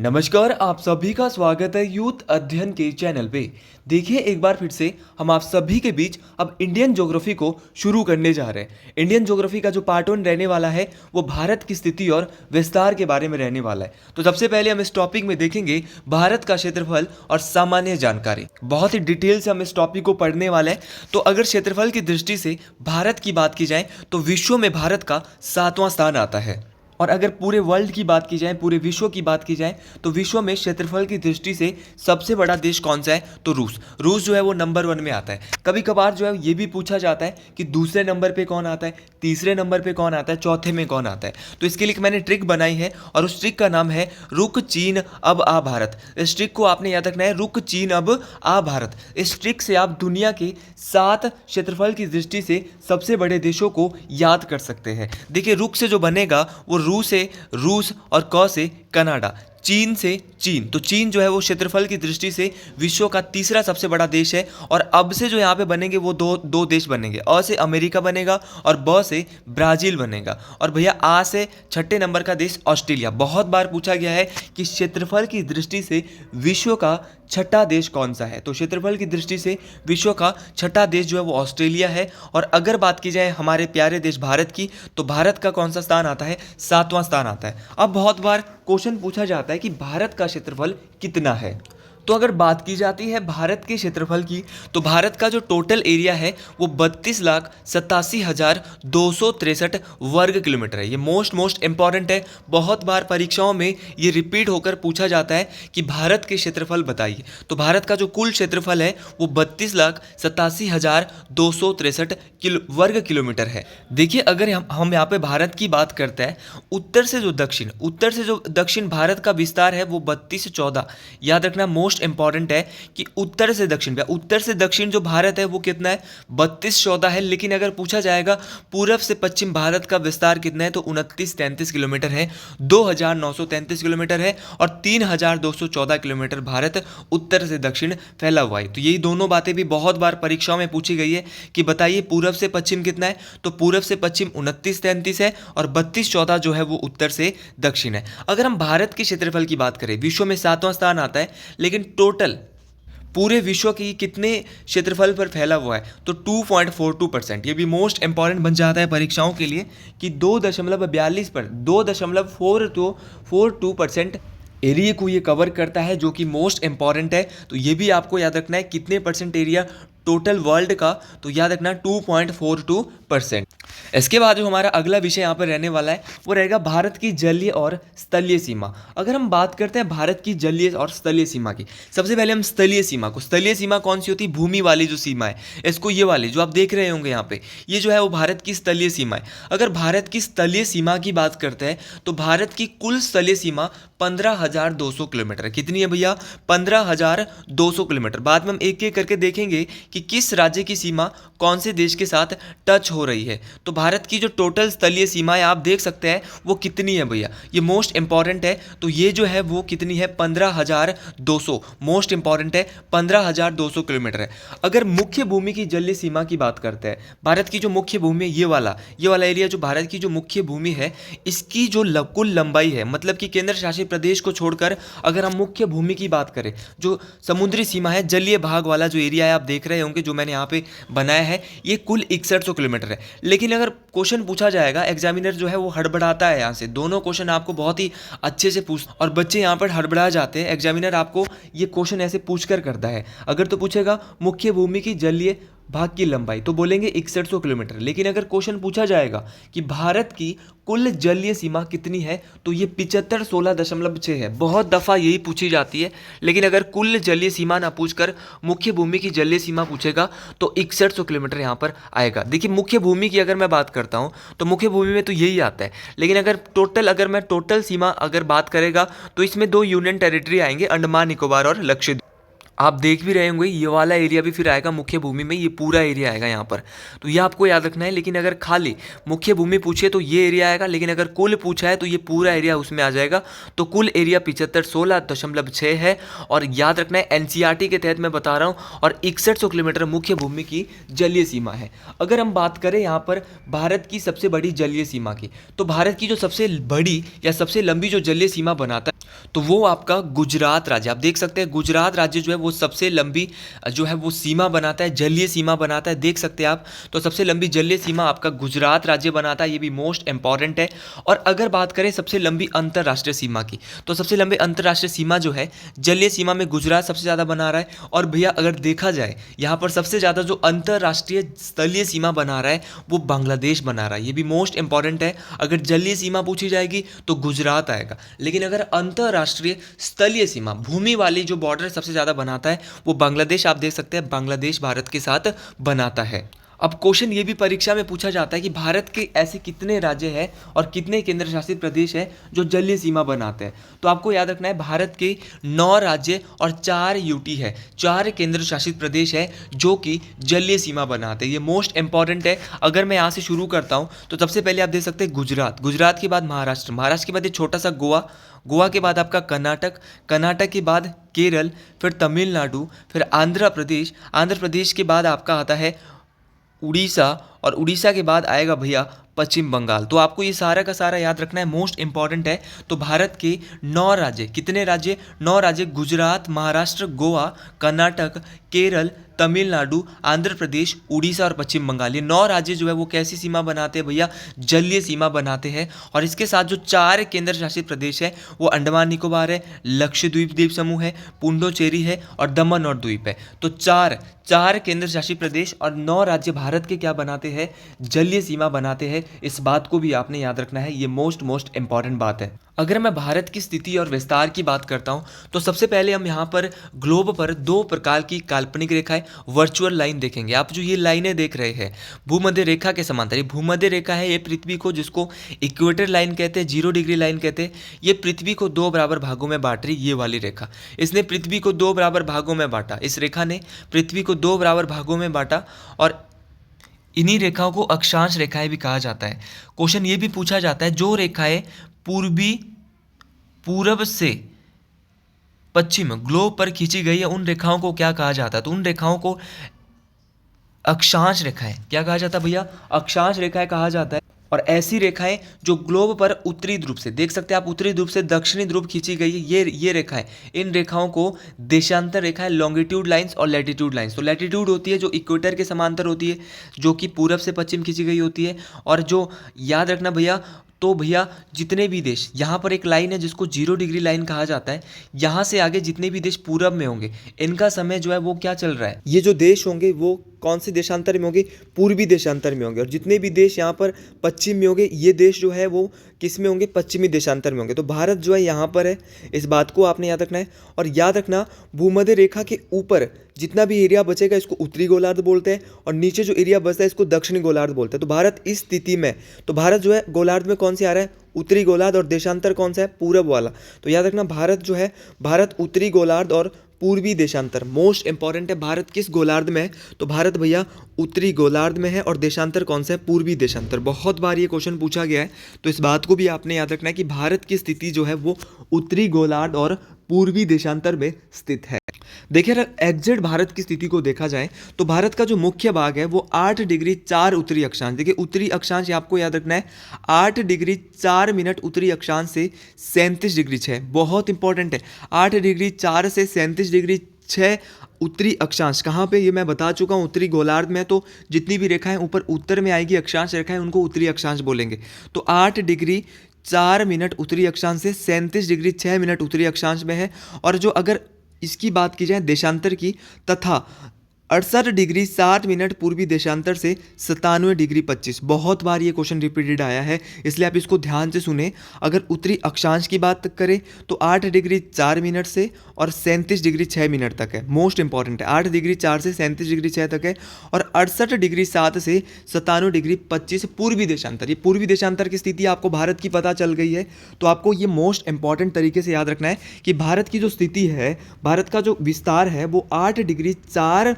नमस्कार, आप सभी का स्वागत है यूथ अध्ययन के चैनल पे। देखिए एक बार फिर से हम आप सभी के बीच अब इंडियन ज्योग्राफी को शुरू करने जा रहे हैं। इंडियन ज्योग्राफी का जो पार्ट 1 रहने वाला है वो भारत की स्थिति और विस्तार के बारे में रहने वाला है। तो सबसे पहले हम इस टॉपिक में देखेंगे भारत का क्षेत्रफल और सामान्य जानकारी। बहुत ही डिटेल से हम इस टॉपिक को पढ़ने वाले हैं। तो अगर क्षेत्रफल की दृष्टि से भारत की बात की जाए तो विश्व में भारत का 7वां स्थान आता है। और अगर पूरे वर्ल्ड की बात की जाए, पूरे विश्व की बात की जाए, तो विश्व में क्षेत्रफल की दृष्टि से सबसे बड़ा देश कौन सा है? तो रूस जो है वो नंबर 1 में आता है। कभी कभार जो है ये भी पूछा जाता है कि दूसरे नंबर पे कौन आता है, तीसरे नंबर पे कौन आता है, चौथे में कौन आता है। तो इसके लिए मैंने ट्रिक बनाई है और उस ट्रिक का नाम है रुक चीन अब आ भारत। इस ट्रिक को आपने याद रखना है, रुक चीन अब आ भारत। इस ट्रिक से आप दुनिया के 7 क्षेत्रफल की दृष्टि से सबसे बड़े देशों को याद कर सकते हैं। देखिए रुक से जो बनेगा वो से रूस और क से कनाडा, चीन से चीन। तो चीन जो है वो क्षेत्रफल की दृष्टि से विश्व का तीसरा सबसे बड़ा देश है। और अब से जो यहाँ पे बनेंगे वो दो देश बनेंगे। अ से अमेरिका बनेगा और ब से ब्राजील बनेगा। और भैया आ से छठे नंबर का देश ऑस्ट्रेलिया। बहुत बार पूछा गया है कि क्षेत्रफल की दृष्टि से विश्व का छठा देश कौन सा है। तो क्षेत्रफल की दृष्टि से विश्व का छठा देश जो है वो ऑस्ट्रेलिया है। और अगर बात की जाए हमारे प्यारे देश भारत की, तो भारत का कौन सा स्थान आता है? 7वां स्थान आता है। अब बहुत बार क्वेश्चन पूछा जाता है कि भारत का क्षेत्रफल कितना है। तो अगर बात की जाती है भारत के क्षेत्रफल की, तो भारत का जो टोटल एरिया है वो 32,87,263 वर्ग किलोमीटर है। ये मोस्ट इंपॉर्टेंट है। बहुत बार परीक्षाओं में ये रिपीट होकर पूछा जाता है कि भारत के क्षेत्रफल बताइए। तो भारत का जो कुल क्षेत्रफल है वो 32,87,263 वर्ग किलोमीटर है। देखिए अगर हम यहाँ पे भारत की बात करते हैं, उत्तर से जो दक्षिण भारत का विस्तार है वो 32 से 14। याद रखना मोस्ट इंपॉर्टेंट है कि उत्तर से दक्षिण जो भारत है वो कितना है? 32-14 है। लेकिन अगर पूछा जाएगा पूरब से पश्चिम भारत का विस्तार कितना है, तो 29-33 किलोमीटर है, 2,933 किलोमीटर है। और 3,214 किलोमीटर भारत उत्तर से दक्षिण फैला हुआ है। तो यही दोनों बातें भी बहुत बार परीक्षाओं में पूछी गई है कि बताइए पूरब से पश्चिम कितना है। तो पूरब से पश्चिम 29-33 है और 32-14 जो है वो उत्तर से दक्षिण है। अगर हम भारत के क्षेत्रफल की बात करें, विश्व में 7वां स्थान आता है। लेकिन टोटल पूरे विश्व की कितने क्षेत्रफल पर फैला हुआ है? तो 2.42%। ये भी मोस्ट इंपॉर्टेंट बन जाता है परीक्षाओं के लिए कि 2.42 पर 2.42% एरिया को ये कवर करता है, जो कि मोस्ट इंपॉर्टेंट है। तो ये भी आपको याद रखना है कितने परसेंट एरिया टोटल वर्ल्ड का, तो याद रखना 2.42%। इसके बाद जो हमारा अगला विषय यहाँ पर रहने वाला है वो रहेगा भारत की जलीय और स्थलीय सीमा। अगर हम बात करते हैं भारत की जलीय और स्थलीय सीमा की, सबसे पहले हम स्थलीय सीमा कौन सी होती है? भूमि वाली जो सीमा है, इसको ये वाली जो आप देख रहे होंगे यहाँ पे, ये जो है वो भारत की स्थलीय सीमा है। अगर भारत की स्थलीय सीमा की बात करते हैं तो भारत की कुल स्थलीय सीमा 15,200 किलोमीटर है। कितनी है भैया? 15,200 किलोमीटर। बाद में हम एक एक करके देखेंगे कि किस राज्य की सीमा कौन से देश के साथ टच हो रही है। तो भारत की जो टोटल स्थलीय सीमा है आप देख सकते हैं वो कितनी है भैया, ये मोस्ट इंपॉर्टेंट है। तो ये जो है वो कितनी है? 15,200। मोस्ट इंपॉर्टेंट है, 15,200 किलोमीटर है। अगर मुख्य भूमि की जलीय सीमा की बात करते हैं, भारत की जो मुख्य भूमि है, ये वाला एरिया जो भारत की जो मुख्य भूमि है, इसकी जो कुल लंबाई है, मतलब कि केंद्र शासित प्रदेश को छोड़कर अगर हम मुख्य भूमि की बात करें, जो समुद्री सीमा है, जलीय भाग वाला जो एरिया है आप देख रहे होंगे जो मैंने यहाँ पे बनाया है, ये कुल 6100 किलोमीटर है। लेकिन अगर क्वेश्चन पूछा जाएगा, एग्जामिनर जो है वो हड़बड़ाता है यहाँ से। दोनों क्वेश्चन आपको बहुत ही अच्छे से पूछ, और बच्चे यहाँ पर हड़बड़ा जाते हैं। एग्जामिनर आपको ये क्वेश्चन ऐसे पूछ कर करता है। अगर तो पूछेगा मुख्य भूमि की जलीय भाग की लंबाई, तो बोलेंगे 6100 किलोमीटर। लेकिन अगर क्वेश्चन पूछा जाएगा कि भारत की कुल जलीय सीमा कितनी है, तो ये 7516.6 है। बहुत दफ़ा यही पूछी जाती है। लेकिन अगर कुल जलीय सीमा ना पूछकर मुख्य भूमि की जलीय सीमा पूछेगा तो 6100 किलोमीटर यहाँ पर आएगा। देखिए मुख्य भूमि की अगर मैं बात करता हूँ तो मुख्य भूमि में तो यही आता है। लेकिन अगर मैं टोटल सीमा अगर बात करेगा तो इसमें 2 यूनियन टेरिटरी आएंगे, अंडमान निकोबार और लक्षद्वीप। आप देख भी रहे होंगे ये वाला एरिया भी फिर आएगा मुख्य भूमि में, ये पूरा एरिया आएगा यहाँ पर। तो ये आपको याद रखना है। लेकिन अगर खाली मुख्य भूमि पूछे तो ये एरिया आएगा, लेकिन अगर कुल पूछा है तो ये पूरा एरिया उसमें आ जाएगा। तो कुल एरिया 7516.6 है। और याद रखना है एनसीईआरटी के तहत मैं बता रहा हूँ, और 6100 किलोमीटर मुख्य भूमि की जलीय सीमा है। अगर हम बात करें यहाँ पर भारत की सबसे बड़ी जलीय सीमा की, तो भारत की जो सबसे बड़ी या सबसे लंबी जो जलीय सीमा बनाता है तो वो आपका गुजरात राज्य। आप देख सकते हैं गुजरात राज्य जो है वो सबसे लंबी जो है वो सीमा बनाता है, जलीय सीमा बनाता है, देख सकते हैं आप। तो सबसे लंबी जलीय सीमा आपका गुजरात राज्य बनाता है, ये भी मोस्ट इंपॉर्टेंट है। और अगर बात करें सबसे लंबी अंतर्राष्ट्रीय सीमा की, तो सबसे लंबी अंतर्राष्ट्रीय सीमा जो है जलीय सीमा में गुजरात सबसे ज़्यादा बना रहा है। और भैया अगर देखा जाए यहाँ पर सबसे ज़्यादा जो अंतर्राष्ट्रीय स्थलीय सीमा बना रहा है वो बांग्लादेश बना रहा है, ये भी मोस्ट इंपॉर्टेंट है। अगर जलीय सीमा पूछी जाएगी तो गुजरात आएगा, लेकिन अगर अंतर्राष्ट्रीय स्थलीय सीमा भूमि वाली जो बॉर्डर सबसे ज़्यादा बनाता है वो बांग्लादेश, आप देख सकते हैं बांग्लादेश भारत के साथ बनाता है। अब क्वेश्चन ये भी परीक्षा में पूछा जाता है कि भारत के ऐसे कितने राज्य हैं और कितने केंद्र शासित प्रदेश हैं जो जलीय सीमा बनाते हैं। तो आपको याद रखना है भारत के 9 राज्य और 4 यूटी है, 4 केंद्र शासित प्रदेश है जो कि जलीय सीमा बनाते हैं, ये मोस्ट इंपॉर्टेंट है। अगर मैं यहाँ से शुरू करता हूँ तो सबसे पहले आप देख सकते हैं गुजरात, गुजरात के बाद महाराष्ट्र, महाराष्ट्र के बाद एक छोटा सा गोवा, गोवा के बाद आपका कर्नाटक, कर्नाटक के बाद केरल, फिर तमिलनाडु, फिर आंध्र प्रदेश, आंध्र प्रदेश के बाद आपका आता है उड़ीसा, और उड़ीसा के बाद आएगा भैया पश्चिम बंगाल। तो आपको ये सारा का सारा याद रखना है, मोस्ट इंपॉर्टेंट है। तो भारत के 9 राज्य, कितने राज्य? 9 राज्य, गुजरात, महाराष्ट्र, गोवा, कर्नाटक, केरल, तमिलनाडु, आंध्र प्रदेश, उड़ीसा और पश्चिम बंगाल, ये 9 राज्य जो है वो कैसी सीमा बनाते हैं भैया? जलीय सीमा बनाते हैं। और इसके साथ जो 4 केंद्र शासित प्रदेश है वो अंडमान निकोबार है, लक्षद्वीप द्वीप समूह है, पुडुचेरी है और दमन और द्वीप है। तो 4 केंद्र शासित प्रदेश और 9 राज्य भारत के क्या बनाते हैं? जलीय सीमा बनाते हैं। इस बात को भी आपने याद रखना है, ये मोस्ट इंपॉर्टेंट बात है। अगर मैं भारत की स्थिति और विस्तार की बात करता हूं तो सबसे पहले हम यहाँ पर ग्लोब पर 2 प्रकार की काल्पनिक रेखाएं, वर्चुअल लाइन देखेंगे। आप जो ये लाइनें देख रहे हैं भूमध्य रेखा के समांतर, ये भूमध्य रेखा है, ये पृथ्वी को, जिसको इक्वेटर लाइन कहते हैं, 0 डिग्री लाइन कहते हैं, ये पृथ्वी को 2 बराबर भागों में बांट रही, ये वाली रेखा, इसने पृथ्वी को 2 बराबर भागों में बांटा, इस रेखा ने पृथ्वी को 2 बराबर भागों में बांटा। और इन्हीं रेखाओं को अक्षांश रेखाएं भी कहा जाता है। क्वेश्चन ये भी पूछा जाता है जो रेखाएं पूरब से पश्चिम ग्लोब पर खींची गई है उन रेखाओं को क्या कहा जाता है? तो उन रेखाओं को अक्षांश रेखाएं क्या कहा जाता है भैया? अक्षांश रेखाएं कहा जाता है। और ऐसी रेखाएं जो ग्लोब पर उत्तरी ध्रुव से, देख सकते हैं आप, उत्तरी ध्रुव से दक्षिणी ध्रुव खींची गई है, ये रेखाएं, इन रेखाओं को देशांतर रेखाएं, लॉन्गिट्यूड लाइंस और लैटिट्यूड लाइंस। तो लैटिट्यूड होती है जो इक्वेटर के समांतर होती है, जो कि पूरब से पश्चिम खींची गई होती है। और जो याद रखना भैया, तो भैया जितने भी देश, यहाँ पर एक लाइन है जिसको 0 डिग्री लाइन कहा जाता है, यहाँ से आगे जितने भी देश पूरब में होंगे इनका समय जो है वो क्या चल रहा है? ये जो देश होंगे वो कौन से देशांतर में होंगे? पूर्वी देशांतर में होंगे। और जितने भी देश यहाँ पर पश्चिम में होंगे, ये देश जो है वो किस में होंगे? पश्चिमी देशांतर में होंगे। तो भारत जो है यहाँ पर है, इस बात को आपने याद रखना है। और याद रखना भूमध्य रेखा के ऊपर जितना भी एरिया बचेगा इसको उत्तरी गोलार्ध बोलते हैं, और नीचे जो एरिया बचता है इसको दक्षिणी गोलार्ध बोलते हैं। तो भारत इस स्थिति में, तो भारत जो है गोलार्ध में कौन से आ रहा है? उत्तरी गोलार्ध। और देशांतर कौन सा है? पूरब वाला। तो याद रखना भारत जो है, भारत उत्तरी गोलार्ध और पूर्वी देशांतर, मोस्ट इंपॉर्टेंट है। भारत किस गोलार्ध में है? तो भारत भैया उत्तरी गोलार्ध में है। और देशांतर कौन सा है? पूर्वी देशांतर। बहुत बार ये क्वेश्चन पूछा गया है, तो इस बात को भी आपने याद रखना है कि भारत की स्थिति जो है वो उत्तरी गोलार्ध और पूर्वी देशांतर में स्थित है। देखिए अगर एग्जैक्ट भारत की स्थिति को देखा जाए तो भारत का जो मुख्य भाग है वो 8 डिग्री 4 उत्तरी अक्षांश, देखिए उत्तरी अक्षांश आपको याद रखना है 8 डिग्री 4 मिनट उत्तरी अक्षांश से 37 डिग्री 6, बहुत इंपॉर्टेंट है। 8 डिग्री 4 से 37 डिग्री 6 उत्तरी अक्षांश कहाँ पे? ये मैं बता चुका हूँ, उत्तरी गोलार्ध में। तो जितनी भी रेखाएं ऊपर उत्तर में आएगी अक्षांश रेखाएं, उनको उत्तरी अक्षांश बोलेंगे। तो 8 डिग्री 4 मिनट उत्तरी अक्षांश से 37 डिग्री 6 मिनट उत्तरी अक्षांश में है। और जो अगर इसकी बात की जाए देशांतर की, तथा 68°60' पूर्वी देशांतर से 97°25। बहुत बार ये क्वेश्चन रिपीटेड आया है, इसलिए आप इसको ध्यान से सुने। अगर उत्तरी अक्षांश की बात करें तो 8°4' से और 37°6' तक है। मोस्ट इंपॉर्टेंट है, 8°4 से 37°6 तक है। और 68°7 से 97°25 पूर्वी देशांतर। ये पूर्वी देशांतर की स्थिति आपको भारत की पता चल गई है, तो आपको ये मोस्ट इंपॉर्टेंट तरीके से याद रखना है कि भारत की जो स्थिति है, भारत का जो विस्तार है वो 8°4'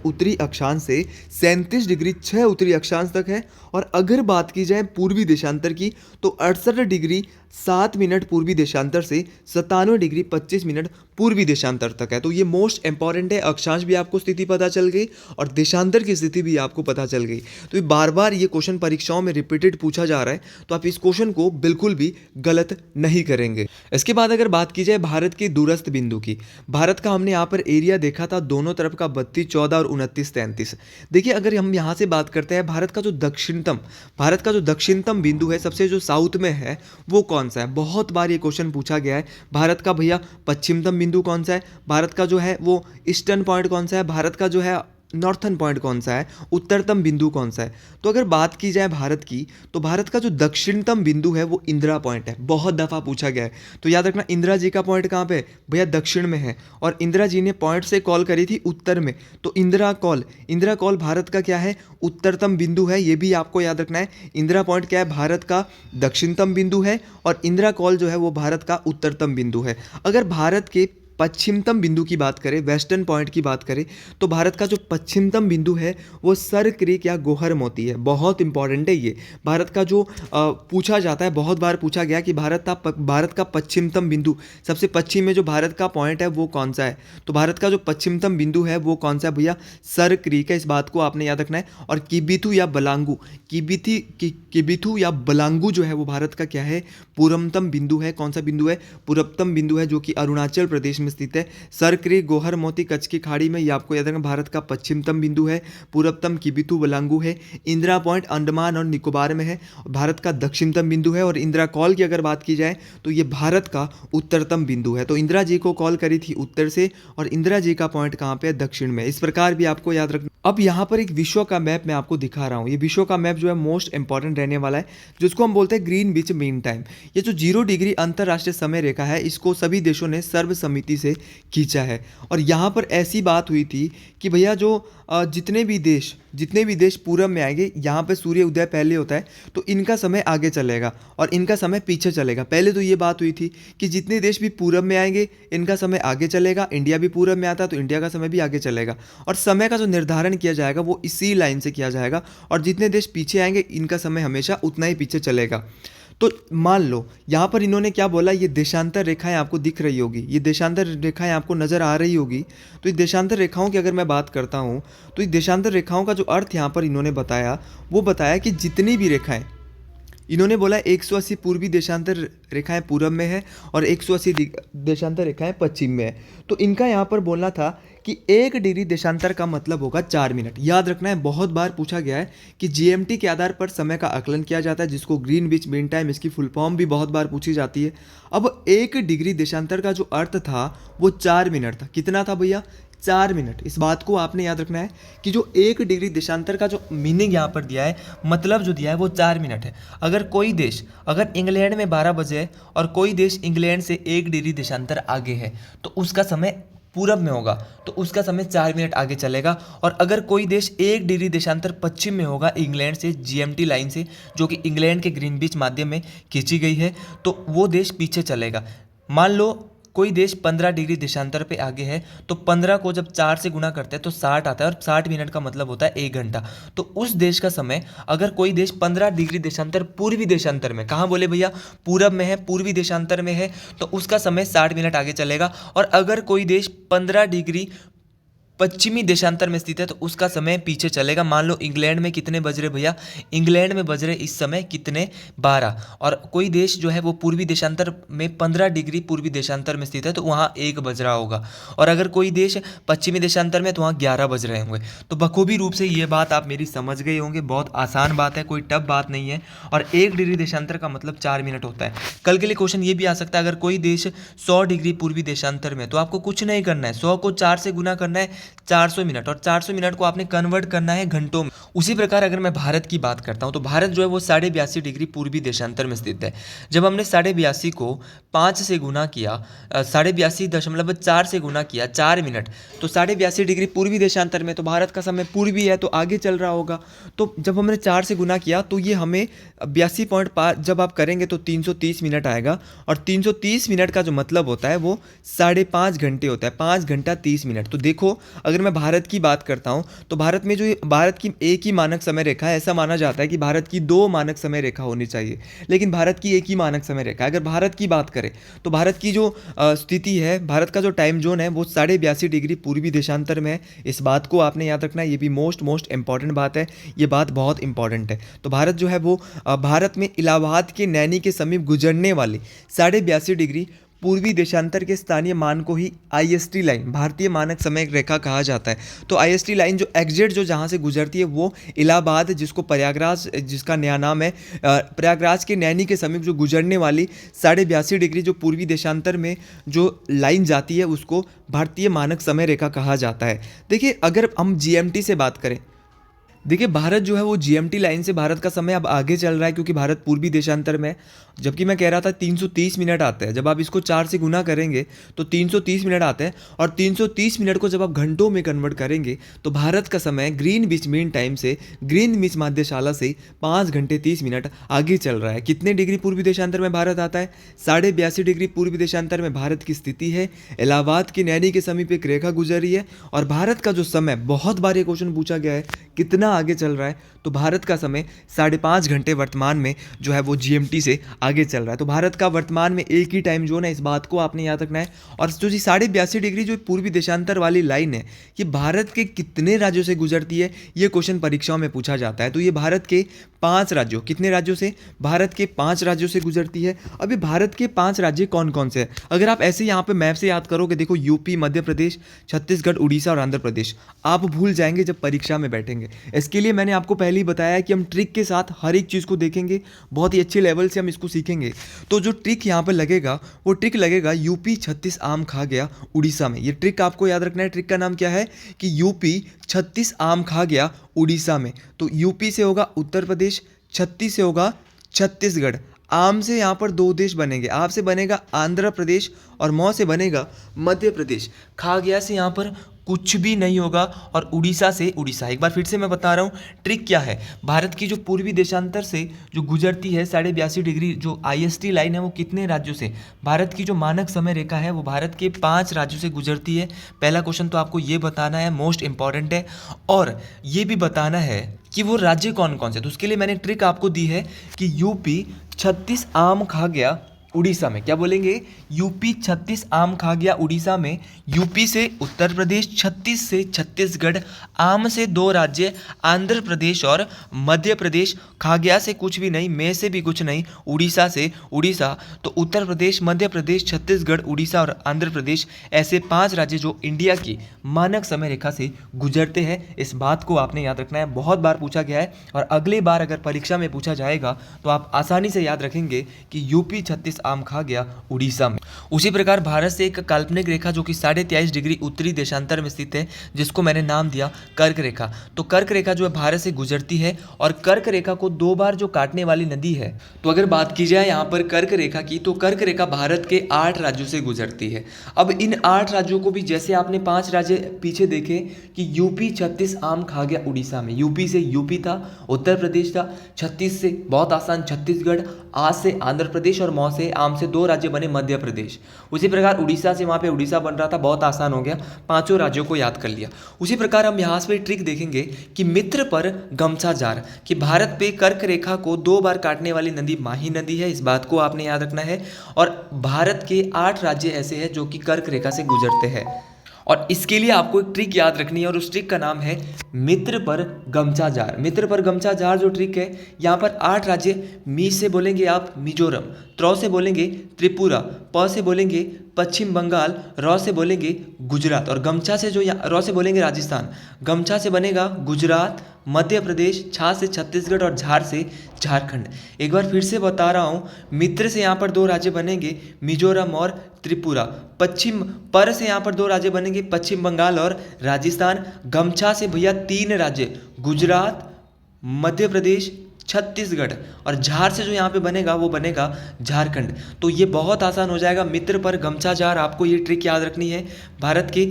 उत्तरी अक्षांश से 37°6 उत्तरी अक्षांश तक है। और अगर बात की जाए पूर्वी देशांतर की तो 68°7' पूर्वी देशांतर से 97°25' पूर्वी देशांतर तक है। तो ये मोस्ट इंपॉर्टेंट है। अक्षांश भी आपको स्थिति पता चल गई और देशांतर की स्थिति भी आपको पता चल गई। तो ये बार बार ये क्वेश्चन परीक्षाओं में रिपीटेड पूछा जा रहा है, तो आप इस क्वेश्चन को बिल्कुल भी गलत नहीं करेंगे। इसके बाद अगर बात की जाए भारत के दूरस्थ बिंदु की, भारत का हमने यहाँ पर एरिया देखा था दोनों तरफ का 32, 14 और 29, 33। देखिए अगर हम यहाँ से बात करते हैं, भारत का जो दक्षिणतम बिंदु है, सबसे जो साउथ में है वो कौन सा है। बहुत बार ये क्वेश्चन पूछा गया है। भारत का भैया पश्चिमतम बिंदु कौन सा है, भारत का जो है वो ईस्टर्न पॉइंट कौन सा है, भारत का जो है नॉर्थन पॉइंट कौन सा है, उत्तरतम बिंदु कौन सा है। तो अगर बात की जाए भारत की, तो भारत का जो दक्षिणतम बिंदु है वो इंदिरा पॉइंट है। बहुत दफ़ा पूछा गया है, तो याद रखना इंदिरा जी का पॉइंट कहाँ पे भैया, दक्षिण में है। और इंदिरा जी ने पॉइंट से कॉल करी थी उत्तर में, तो इंदिरा कॉल भारत का क्या है, उत्तरतम बिंदु है। ये भी आपको याद रखना है। इंदिरा पॉइंट क्या है, भारत का दक्षिणतम बिंदु है और इंदिरा कॉल जो है वो भारत का उत्तरतम बिंदु है। अगर भारत के पश्चिमतम बिंदु की बात करें, वेस्टर्न पॉइंट की बात करें, तो भारत का जो पश्चिमतम बिंदु है वो सर क्रीक या गोहर मोती है। बहुत इंपॉर्टेंट है ये। भारत का जो पूछा जाता है, बहुत बार पूछा गया कि भारत का पश्चिमतम बिंदु, सबसे पश्चिम में जो भारत का पॉइंट है वो कौन सा है। तो भारत का जो पश्चिमतम बिंदु है वो कौन सा है भैया, सर क्रीक है। इस बात को आपने याद रखना है। और किबिथु या बलांगू जो है वो भारत का क्या है, पूर्वतम बिंदु है। कौन सा बिंदु है, पूर्वतम बिंदु है, जो कि अरुणाचल प्रदेश में स्थित है। सर क्रीक, गोहर मोती, कच्छ की खाड़ी में, ये आपको याद रखना भारत का पश्चिमतम बिंदु है। पूर्वतम किबिथु बलांगू है। इंदिरा पॉइंट अंडमान और निकोबार में है, भारत का दक्षिणतम बिंदु है। और इंदिरा कॉल की अगर बात की जाए तो ये भारत का उत्तरतम बिंदु है। तो इंदिरा जी को कॉल करी थी उत्तर से और इंदिरा जी का पॉइंट कहाँ पे है, दक्षिण में। इस प्रकार भी आपको याद रखना। अब यहाँ पर एक विश्व का मैप मैं आपको दिखा रहा हूँ। ये विश्व का मैप जो है मोस्ट इंपॉर्टेंट रहने वाला है, जिसको हम बोलते हैं ग्रीनविच मीन टाइम। ये जो 0 डिग्री अंतरराष्ट्रीय समय रेखा है, इसको सभी देशों ने सर्वसम्मति से खींचा है। और यहाँ पर ऐसी बात हुई थी कि भैया जो जितने भी देश पूरब में आएंगे, यहाँ पे सूर्य उदय पहले होता है, तो इनका समय आगे चलेगा और इनका समय पीछे चलेगा। पहले तो ये बात हुई थी कि जितने देश भी पूरब में आएंगे इनका समय आगे चलेगा, इंडिया भी पूरब में आता है तो इंडिया का समय भी आगे चलेगा। और समय का जो निर्धारण किया जाएगा वो इसी लाइन से किया जाएगा, और जितने देश पीछे आएंगे इनका समय हमेशा उतना ही पीछे चलेगा। तो मान लो यहाँ पर इन्होंने क्या बोला, ये देशांतर रेखाएं आपको दिख रही होगी, ये देशांतर रेखाएं आपको नज़र आ रही होगी। तो ये देशांतर रेखाओं की अगर मैं बात करता हूँ, तो ये देशांतर रेखाओं का जो अर्थ यहाँ पर इन्होंने बताया, वो बताया कि जितनी भी रेखाएं, इन्होंने बोला 180 पूर्वी देशांतर रेखाएं पूरब में है और 180 देशांतर रेखाएं पश्चिम में है। तो इनका यहाँ पर बोलना था कि 1 डिग्री देशांतर का मतलब होगा 4 मिनट। याद रखना है, बहुत बार पूछा गया है कि जीएमटी के आधार पर समय का आकलन किया जाता है, जिसको ग्रीनविच मीन टाइम, इसकी फुल फॉर्म भी बहुत बार पूछी जाती है। अब 1 डिग्री देशांतर का जो अर्थ था वो 4 मिनट था। कितना था भैया, 4 मिनट। इस बात को आपने याद रखना है कि जो 1 डिग्री देशांतर का जो मीनिंग यहाँ पर दिया है, मतलब जो दिया है वो 4 मिनट है। अगर इंग्लैंड में 12 बजे है और कोई देश इंग्लैंड से 1 डिग्री देशांतर आगे है, तो उसका समय पूरब में होगा, तो उसका समय 4 मिनट आगे चलेगा। और अगर कोई देश 1 डिग्री देशांतर पश्चिम में होगा इंग्लैंड से, जीएमटी लाइन से, जो कि इंग्लैंड के ग्रीनविच माध्यम में खींची गई है, तो वो देश पीछे चलेगा। मान लो कोई देश 15 डिग्री देशांतर पे आगे है, तो 15 को जब 4 से गुना करते हैं तो 60 आता है, और 60 मिनट का मतलब होता है 1 घंटा। तो उस देश का समय, अगर कोई देश 15 डिग्री देशांतर पूर्वी देशांतर में, कहाँ बोले भैया, पूरब में है, पूर्वी देशांतर में है, तो उसका समय 60 मिनट आगे चलेगा। और अगर कोई देश 15 डिग्री पश्चिमी देशांतर में स्थित है तो उसका समय पीछे चलेगा। मान लो इंग्लैंड में कितने बज रहे भैया, इंग्लैंड में बज रहे इस समय कितने, 12। और कोई देश जो है वो पूर्वी देशांतर में 15 डिग्री पूर्वी देशांतर में स्थित है, तो वहाँ 1 बज रहा होगा। और अगर कोई देश पश्चिमी देशांतर में, तो वहाँ 11 बज रहे होंगे। तो बखूबी रूप से ये बात आप मेरी समझ गए होंगे। बहुत आसान बात है, कोई टफ बात नहीं है। और 1 डिग्री देशांतर का मतलब 4 मिनट होता है। कल के लिए क्वेश्चन ये भी आ सकता है, अगर कोई देश 100 डिग्री पूर्वी देशांतर में, तो आपको कुछ नहीं करना है, 100 को 4 से गुना करना है, 400 मिनट, और 400 मिनट को आपने कन्वर्ट करना है घंटों में। उसी प्रकार अगर मैं भारत की बात करता हूँ तो भारत जो है वो 82.5 डिग्री पूर्वी देशांतर में स्थित है। जब हमने 82.5 को 5 से गुना किया, 82.4 से गुना किया 4 मिनट, तो 82.5 डिग्री पूर्वी देशांतर में, तो भारत का समय पूर्वी है तो आगे चल रहा होगा। तो जब हमने 4 से गुना किया तो ये हमें 82.5 जब आप करेंगे तो 330 मिनट आएगा, और 330 मिनट का जो मतलब होता है वो 5.5 घंटे होता है, 5 घंटा 30 मिनट। तो देखो अगर मैं भारत की बात करता हूँ तो भारत में जो भारत की एक ही मानक समय रेखा है, ऐसा माना जाता है कि भारत की 2 मानक समय रेखा होनी चाहिए, लेकिन भारत की एक ही मानक समय रेखा है। अगर भारत की बात करें तो भारत की जो स्थिति है, भारत का जो टाइम जोन है वो 82.5 डिग्री पूर्वी देशांतर में है। इस बात को आपने याद रखना है, ये भी मोस्ट इंपॉर्टेंट बात है, ये बात बहुत इंपॉर्टेंट है। तो भारत जो है वो भारत में इलाहाबाद के नैनी के समीप गुजरने वाली 82.5 डिग्री पूर्वी देशांतर के स्थानीय मान को ही IST लाइन, भारतीय मानक समय रेखा कहा जाता है। तो IST लाइन जो एग्जिट जो जहाँ से गुजरती है वो इलाहाबाद, जिसको प्रयागराज, जिसका नया नाम है प्रयागराज के नैनी के समीप जो गुजरने वाली 82.5 डिग्री जो पूर्वी देशांतर में जो लाइन जाती है उसको भारतीय मानक समय रेखा कहा जाता है। देखिए अगर हम GMT से बात करें, देखिए भारत जो है वो GMT लाइन से भारत का समय अब आगे चल रहा है, क्योंकि भारत पूर्वी देशांतर में है। जबकि मैं कह रहा था 330 मिनट आते हैं, जब आप इसको 4 से गुना करेंगे तो 330 मिनट आते हैं, और 330 मिनट को जब आप घंटों में कन्वर्ट करेंगे तो भारत का समय ग्रीनविच मीन टाइम से, ग्रीनविच मध्यशाला से 5 घंटे 30 मिनट आगे चल रहा है। कितने डिग्री पूर्वी देशांतर में भारत आता है? 82.5 डिग्री पूर्वी देशांतर में भारत की स्थिति है। इलाहाबाद की नैनी के समीप एक रेखा गुजर रही है, और भारत का जो समय, बहुत बार ये क्वेश्चन पूछा गया है, कितना आगे चल रहा है, तो भारत का समय 5.5 घंटे वर्तमान में जो है वो GMT से आगे चल रहा है। तो भारत का वर्तमान में एक ही टाइम जोन है, इस बात को आपने याद रखना है। और जो 82.5 डिग्री जो पूर्वी देशांतर वाली लाइन है, ये भारत के कितने राज्यों से गुजरती है, ये क्वेश्चन परीक्षाओं में पूछा जाता है। तो ये भारत के 5 राज्यों, कितने राज्यों से? भारत के 5 राज्यों से गुजरती है। अभी भारत के 5 राज्य कौन कौन से हैं? अगर आप ऐसे यहाँ पे मैप से याद करोगे, देखो यूपी, मध्य प्रदेश, छत्तीसगढ़, उड़ीसा और आंध्र प्रदेश, आप भूल जाएंगे जब परीक्षा में बैठेंगे। इसके लिए मैंने आपको पहले ही बताया कि हम ट्रिक के साथ हर एक चीज़ को देखेंगे, बहुत ही अच्छे लेवल से हम इसको सीखेंगे। तो जो ट्रिक यहाँ पर लगेगा वो ट्रिक लगेगा यूपी 36 आम खा गया उड़ीसा में। ये ट्रिक आपको याद रखना है। ट्रिक का नाम क्या है कि यूपी 36 आम खा गया उड़ीसा में। तो यूपी से होगा उत्तर प्रदेश, 36 से होगा छत्तीसगढ़, आम से यहाँ पर 2 देश बनेंगे, आप से बनेगा आंध्र प्रदेश और मौ से बनेगा मध्य प्रदेश। खा गया से यहाँ पर कुछ भी नहीं होगा, और उड़ीसा से उड़ीसा। एक बार फिर से मैं बता रहा हूँ ट्रिक क्या है। भारत की जो पूर्वी देशांतर से जो गुजरती है 82.5 डिग्री जो IST लाइन है वो कितने राज्यों से? भारत की जो मानक समय रेखा है वो भारत के 5 राज्यों से गुजरती है। पहला क्वेश्चन तो आपको ये बताना है, मोस्ट इंपॉर्टेंट है, और ये भी बताना है कि वो राज्य कौन कौन से। तो उसके लिए मैंने ट्रिक आपको दी है कि यूपी 36 आम खा गया उड़ीसा में। क्या बोलेंगे? यूपी 36 आम खा गया उड़ीसा में। यूपी से उत्तर प्रदेश, 36 से छत्तीसगढ़, आम से 2 राज्य आंध्र प्रदेश और मध्य प्रदेश, खा गया से कुछ भी नहीं, में से भी कुछ नहीं, उड़ीसा से उड़ीसा। तो उत्तर प्रदेश, मध्य प्रदेश, छत्तीसगढ़, उड़ीसा और आंध्र प्रदेश, ऐसे 5 राज्य जो इंडिया की मानक समय रेखा से गुजरते हैं। इस बात को आपने याद रखना है, बहुत बार पूछा गया है, और अगली बार अगर परीक्षा में पूछा जाएगा तो आप आसानी से याद रखेंगे कि यूपी 36 आम खा गया उड़ीसा में। उसी प्रकार भारत से एक काल्पनिक रेखा जो कि 23.5 डिग्री उत्तरी देशांतर में स्थित है, जिसको मैंने नाम दिया कर्क रेखा। तो कर्क रेखा जो है भारत से गुजरती है, और कर्क रेखा को 2 बार जो काटने वाली नदी है। तो अगर बात की जाए यहाँ पर कर्क रेखा की, तो कर्क रेखा भारत के 8 राज्यों से गुजरती है। अब इन 8 राज्यों को भी, जैसे आपने 5 राज्य पीछे देखे कि यूपी 36 आम खा गया उड़ीसा में, यूपी से यूपी था, उत्तर प्रदेश था, 36 से बहुत आसान छत्तीसगढ़, आ से आंध्र प्रदेश और मौ से आम से 2 राज्य बने मध्य प्रदेश। उसी प्रकार उड़ीसा से वहाँ पे उड़ीसा बन रहा था, बहुत आसान हो गया, 5 राज्यों को याद कर लिया। उसी प्रकार हम यहाँ से ट्रिक देखेंगे कि मित्र पर गमछा जार, कि भारत पे कर्क रेखा को 2 बार काटने वाली नदी माही नदी है, इस बात को आपने याद रखना है। और भारत के 8 राज्य ऐसे हैं जो कि कर्क रेखा से गुजरते हैं, और इसके लिए आपको एक ट्रिक याद रखनी है, और उस ट्रिक का नाम है मित्र पर गमछा जार। मित्र पर गमछा जार जो ट्रिक है, यहाँ पर 8 राज्य, मी से बोलेंगे आप मिजोरम, त्रौ से बोलेंगे त्रिपुरा, प से बोलेंगे पश्चिम बंगाल, र से बोलेंगे गुजरात, और गमछा से जो रौ से बोलेंगे राजस्थान, गमछा से बनेगा गुजरात, मध्य प्रदेश, छा से छत्तीसगढ़ और झार से झारखंड। एक बार फिर से बता रहा हूँ, मित्र से यहाँ पर दो राज्य बनेंगे, मिजोरम और त्रिपुरा। पश्चिम पर से यहाँ पर दो राज्य बनेंगे, पश्चिम बंगाल और राजस्थान। गमछा से भैया तीन राज्य, गुजरात, मध्य प्रदेश, छत्तीसगढ़, और झार से जो यहाँ पे बनेगा वो बनेगा झारखंड। तो ये बहुत आसान हो जाएगा। मित्र पर गमछा झार, आपको ये ट्रिक याद रखनी है। भारत के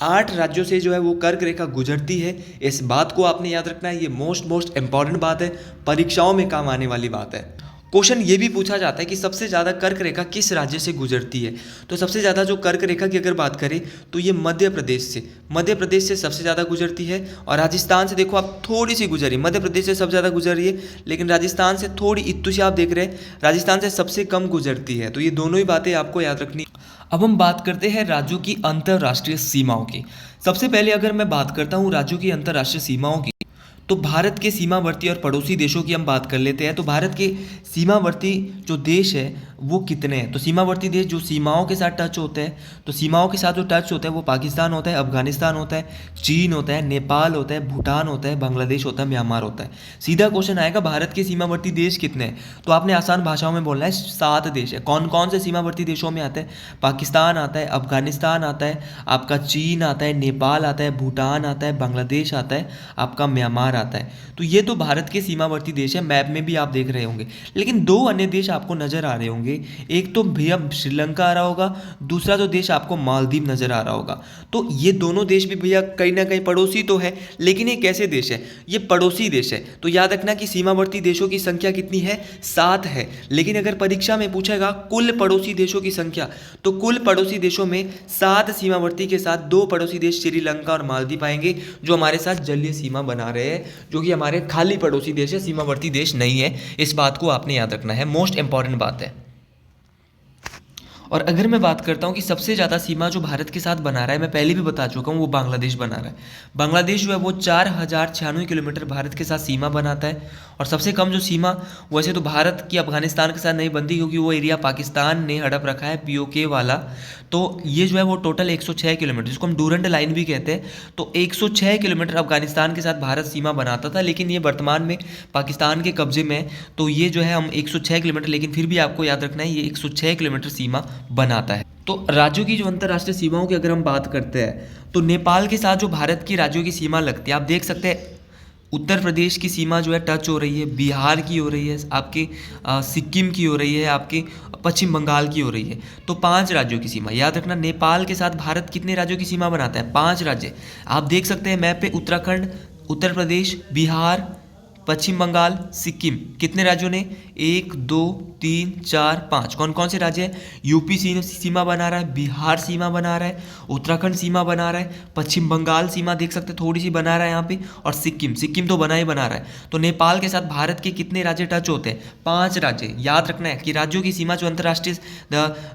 8 राज्यों से जो है वो कर्क रेखा गुजरती है, इस बात को आपने याद रखना है। ये मोस्ट इंपॉर्टेंट बात है, परीक्षाओं में काम आने वाली बात है। क्वेश्चन ये भी पूछा जाता है कि सबसे ज़्यादा कर्क रेखा किस राज्य से गुजरती है। तो सबसे ज़्यादा जो कर्क रेखा की अगर बात करें तो ये मध्य प्रदेश से सबसे ज़्यादा गुजरती है। और राजस्थान से देखो आप थोड़ी सी गुजरी, मध्य प्रदेश से सबसे ज़्यादा गुजर रही है, लेकिन राजस्थान से थोड़ी इतु से आप देख रहे हैं, राजस्थान से सबसे कम गुजरती है। तो ये दोनों ही बातें आपको याद रखनी। अब हम बात करते हैं राज्यों की अंतर्राष्ट्रीय सीमाओं की। सबसे पहले अगर मैं बात करता हूँ राज्यों की अंतर्राष्ट्रीय सीमाओं की, तो भारत के सीमावर्ती और पड़ोसी देशों की हम बात कर लेते हैं। तो भारत के सीमावर्ती जो देश है वो कितने हैं। तो सीमावर्ती देश जो सीमाओं के साथ टच होते हैं, तो सीमाओं के साथ जो टच होता है वो पाकिस्तान होता है, अफगानिस्तान होता है, चीन होता है, नेपाल होता है, भूटान होता है, बांग्लादेश होता है, म्यांमार होता है। सीधा क्वेश्चन आएगा भारत के सीमावर्ती देश कितने हैं, तो आपने आसान भाषाओं में बोलना है 7 देश है। कौन कौन से सीमावर्ती देशों में आते हैं? पाकिस्तान आता है, अफगानिस्तान आता है, आपका चीन आता है, नेपाल आता है, भूटान आता है, बांग्लादेश आता है, आपका म्यांमार आता है। तो ये तो भारत के सीमावर्ती देश है, मैप में भी आप देख रहे होंगे। लेकिन 2 अन्य देश आपको नजर आ रहे होंगे, एक तो भैया श्रीलंका आ रहा होगा, दूसरा जो देश आपको मालदीव नजर आ रहा होगा। तो ये दोनों देश भी भैया कहीं ना कहीं पड़ोसी तो है, लेकिन ये कैसे देश है? ये पड़ोसी देश है। तो याद रखना कि सीमावर्ती देशों की संख्या कितनी है? 7 है। लेकिन अगर परीक्षा में पूछेगा कुल पड़ोसी देशों की संख्या, तो कुल पड़ोसी देशों में 7 सीमावर्ती के साथ 2 पड़ोसी देश श्रीलंका और मालदीव आएंगे, जो हमारे साथ जलीय सीमा बना रहे हैं, जो कि हमारे खाली पड़ोसी देश है, सीमावर्ती देश नहीं है। इस बात को आपने याद रखना है, मोस्ट इंपॉर्टेंट बात है। और अगर मैं बात करता हूँ कि सबसे ज़्यादा सीमा जो भारत के साथ बना रहा है, मैं पहले भी बता चुका हूँ, वो बांग्लादेश बना रहा है। बांग्लादेश जो है वो 4096 किलोमीटर भारत के साथ सीमा बनाता है। और सबसे कम जो सीमा, वैसे तो भारत की अफगानिस्तान के साथ नहीं बनती, क्योंकि वो एरिया पाकिस्तान ने हड़प रखा है, POK वाला। तो ये जो है वो टोटल 106 किलोमीटर, जिसको हम डूरंड लाइन भी कहते हैं। तो 106 किलोमीटर अफगानिस्तान के साथ भारत सीमा बनाता था, लेकिन ये वर्तमान में पाकिस्तान के कब्जे में है। तो ये जो है हम 106 किलोमीटर, लेकिन फिर भी आपको याद रखना है ये 106 किलोमीटर सीमा बनाता है। तो राज्यों की जो अंतर्राष्ट्रीय सीमाओं की अगर हम बात करते हैं, तो नेपाल के साथ जो भारत की राज्यों की सीमा लगती है, आप देख सकते हैं उत्तर प्रदेश की सीमा जो है टच हो रही है, बिहार की हो रही है, आपके सिक्किम की हो रही है, आपके पश्चिम बंगाल की हो रही है। तो 5 राज्यों की सीमा याद रखना। नेपाल के साथ भारत कितने राज्यों की सीमा बनाता है? 5 राज्य। आप देख सकते हैं मैप पे, उत्तराखंड, उत्तर प्रदेश, बिहार, पश्चिम बंगाल, सिक्किम। कितने राज्यों ने? 1 2 3 4 5। कौन कौन से राज्य हैं? यूपी सीमा बना रहा है, बिहार सीमा बना रहा है, उत्तराखंड सीमा बना रहा है, पश्चिम बंगाल सीमा देख सकते हैं थोड़ी सी बना रहा है यहाँ पे, और सिक्किम तो बना ही बना रहा है। तो नेपाल के साथ भारत के कितने राज्य टच होते हैं? 5 राज्य। याद रखना है कि राज्यों की सीमा जो अंतर्राष्ट्रीय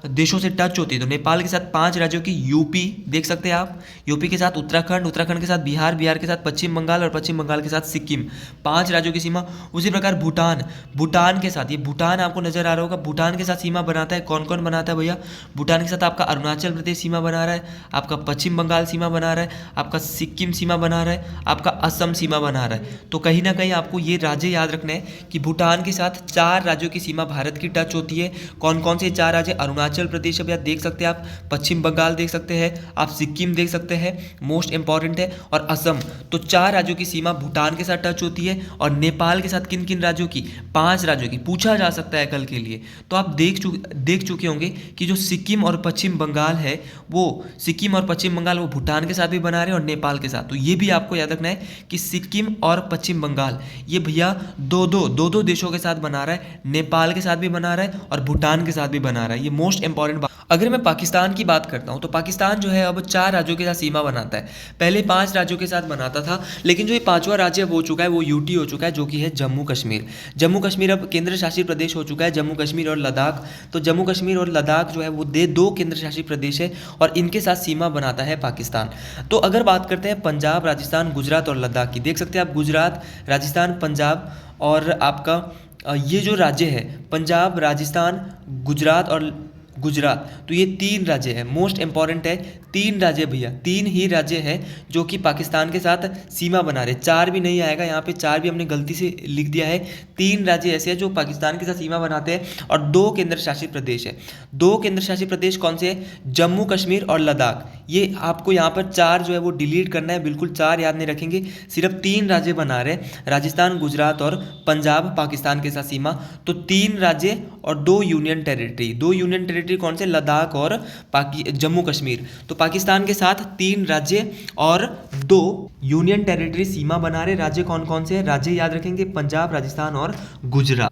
देशों से टच होती है, तो नेपाल के साथ 5 राज्यों की, यूपी देख सकते हैं आप, यूपी के साथ उत्तराखंड, उत्तराखंड के साथ बिहार, बिहार के साथ पश्चिम बंगाल, और पश्चिम बंगाल के साथ सिक्किम। 5 राज्यों की सीमा। उसी प्रकार भूटान के साथ, ये भूटान आपको नजर आ रहा होगा, भूटान के साथ सीमा बनाता है। कौन कौन बनाता है भैया? भूटान के साथ आपका अरुणाचल प्रदेश सीमा बना रहा है, आपका पश्चिम बंगाल सीमा बना रहा है, आपका सिक्किम सीमा बना रहा है, आपका असम सीमा बना रहा है। तो कहीं ना कहीं आपको ये राज्य याद रखना है कि भूटान के साथ 4 राज्यों की सीमा भारत की टच होती है। कौन कौन से 4 राज्य? अरुणाचल प्रदेश भैया देख सकते हैं आप, पश्चिम बंगाल देख सकते हैं आप, सिक्किम देख सकते हैं, मोस्ट इंपॉर्टेंट है, और असम। तो 4 राज्यों की सीमा भूटान के साथ टच होती है। और नेपाल के साथ किन किन राज्यों की? 5 राज्यों की। पूछा जा सकता है कल के लिए। तो आप देख चुके होंगे कि जो सिक्किम और पश्चिम बंगाल है, वो सिक्किम और पश्चिम बंगाल वो भूटान के साथ भी बना रहे हैं और नेपाल के साथ। तो ये भी आपको याद रखना है कि सिक्किम और पश्चिम बंगाल ये भैया दो देशों के साथ बना रहा है, नेपाल के साथ भी बना रहा है और भूटान के साथ भी बना रहा है। ये मोस्ट इंपॉर्टेंट बात। अगर मैं पाकिस्तान की बात करता हूँ, तो पाकिस्तान जो है अब 4 राज्यों के साथ सीमा बनाता है। पहले 5 राज्यों के साथ बनाता था, लेकिन जो ये 5वां राज्य हो चुका है वो UT हो चुका है, जो कि है जम्मू कश्मीर। जम्मू कश्मीर अब केंद्र शासित प्रदेश हो चुका है, जम्मू कश्मीर और लद्दाख। तो जम्मू कश्मीर और लद्दाख जो है वो 2 केंद्र शासित प्रदेश है, और इनके साथ सीमा बनाता है पाकिस्तान। तो अगर बात करते हैं पंजाब, राजस्थान, गुजरात और लद्दाख की, देख सकते हैं आप गुजरात, राजस्थान, पंजाब, और आपका ये जो राज्य है पंजाब, राजस्थान, गुजरात और गुजरात। तो ये 3 राज्य है, मोस्ट इंपॉर्टेंट है। 3 राज्य भैया, 3 ही राज्य है जो कि पाकिस्तान के साथ सीमा बना रहे। 4 भी नहीं आएगा यहाँ पे, 4 भी हमने गलती से लिख दिया है। 3 राज्य ऐसे हैं जो पाकिस्तान के साथ सीमा बनाते हैं और 2 केंद्र शासित प्रदेश है। 2 केंद्र शासित प्रदेश कौन से हैं? जम्मू कश्मीर और लद्दाख। ये आपको यहाँ पर 4 जो है वो डिलीट करना है, बिल्कुल 4 याद नहीं रखेंगे, सिर्फ 3 राज्य बना रहे, राजस्थान, गुजरात और पंजाब पाकिस्तान के साथ सीमा। तो 3 राज्य और 2 यूनियन टेरिटरी। 2 यूनियन टेरिटरी कौन से? लद्दाख और जम्मू कश्मीर। तो पाकिस्तान के साथ 3 राज्य और 2 यूनियन टेरिटरी सीमा बना रहे। राज्य कौन कौन से हैं? राज्य याद रखेंगे, पंजाब, राजस्थान और गुजरात।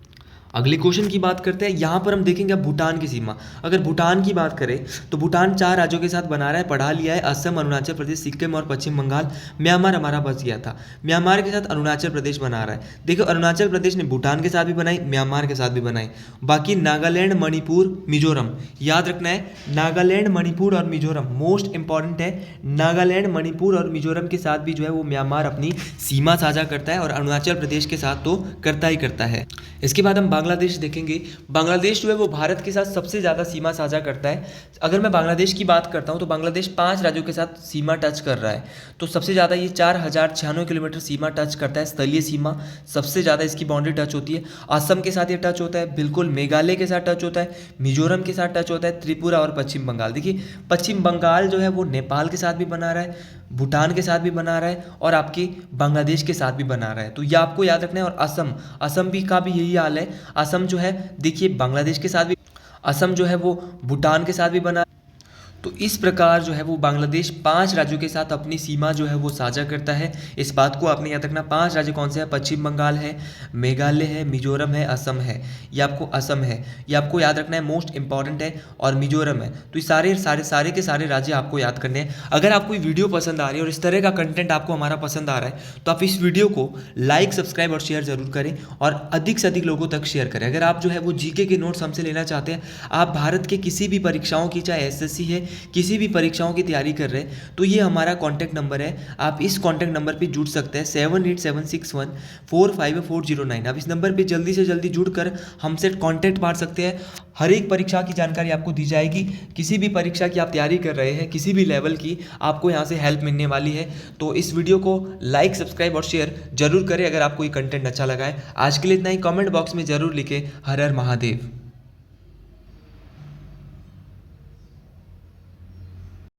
अगले क्वेश्चन की बात करते हैं। यहाँ पर हम देखेंगे अब भूटान की सीमा। अगर भूटान की बात करें तो भूटान 4 राज्यों के साथ बना रहा है, पढ़ा लिया है, असम, अरुणाचल प्रदेश, सिक्किम और पश्चिम बंगाल। म्यांमार हमारा बच गया था, म्यांमार के साथ अरुणाचल प्रदेश बना रहा है। देखो अरुणाचल प्रदेश ने भूटान के साथ भी बनाई, म्यांमार के साथ भी बनाई। बाकी नागालैंड, मणिपुर, मिजोरम याद रखना है। नागालैंड, मणिपुर और मिजोरम मोस्ट इंपॉर्टेंट है। नागालैंड, मणिपुर और मिजोरम के साथ भी जो है वो म्यांमार अपनी सीमा साझा करता है और अरुणाचल प्रदेश के साथ तो करता ही करता है। इसके बाद हम बांग्लादेश देखेंगे। बांग्लादेश जो है वो भारत के साथ सबसे ज़्यादा सीमा साझा करता है। अगर मैं बांग्लादेश की बात करता हूँ तो बांग्लादेश 5 राज्यों के साथ सीमा टच कर रहा है। तो सबसे ज़्यादा ये 4096 किलोमीटर सीमा टच करता है, स्थलीय सीमा सबसे ज़्यादा इसकी बाउंड्री टच होती है। असम के साथ ये टच होता है, बिल्कुल मेघालय के साथ टच होता है, मिजोरम के साथ टच होता है, त्रिपुरा और पश्चिम बंगाल। देखिए पश्चिम बंगाल जो है वो नेपाल के साथ भी बना रहा है, भूटान के साथ भी बना रहा है और आपकी बांग्लादेश के साथ भी बना रहा है। तो ये आपको याद रखना है। और असम भी का भी यही हाल है। असम जो है देखिए बांग्लादेश के साथ भी, असम जो है वो भूटान के साथ भी बना। तो इस प्रकार जो है वो बांग्लादेश 5 राज्यों के साथ अपनी सीमा जो है वो साझा करता है। इस बात को आपने याद रखना। 5 राज्य कौन से हैं? पश्चिम बंगाल है, मेघालय है, मिजोरम है, असम है। ये आपको असम है, ये आपको याद रखना है, मोस्ट इंपॉर्टेंट है। और मिजोरम है। तो ये सारे के सारे राज्य आपको याद करने हैं। अगर आपको ये वीडियो पसंद आ रही है और इस तरह का कंटेंट आपको हमारा पसंद आ रहा है तो आप इस वीडियो को लाइक, सब्सक्राइब और शेयर जरूर करें और अधिक से अधिक लोगों तक शेयर करें। अगर आप जो है वो जीके के नोट्स हमसे लेना चाहते हैं, आप भारत के किसी भी परीक्षाओं की, चाहे एसएससी है, किसी भी परीक्षाओं की तैयारी कर रहे हैं, तो ये हमारा कॉन्टैक्ट नंबर है। आप इस कॉन्टैक्ट नंबर पे जुड़ सकते हैं 7876145409। आप इस नंबर पे जल्दी से जल्दी जुड़कर हमसे कॉन्टैक्ट मार सकते हैं। हर एक परीक्षा की जानकारी आपको दी जाएगी। किसी भी परीक्षा की आप तैयारी कर रहे हैं, किसी भी लेवल की, आपको यहाँ से हेल्प मिलने वाली है। तो इस वीडियो को लाइक, सब्सक्राइब और शेयर जरूर करें अगर आपको ये कंटेंट अच्छा लगा है। आज के लिए इतना ही। कमेंट बॉक्स में जरूर लिखें हर हर महादेव।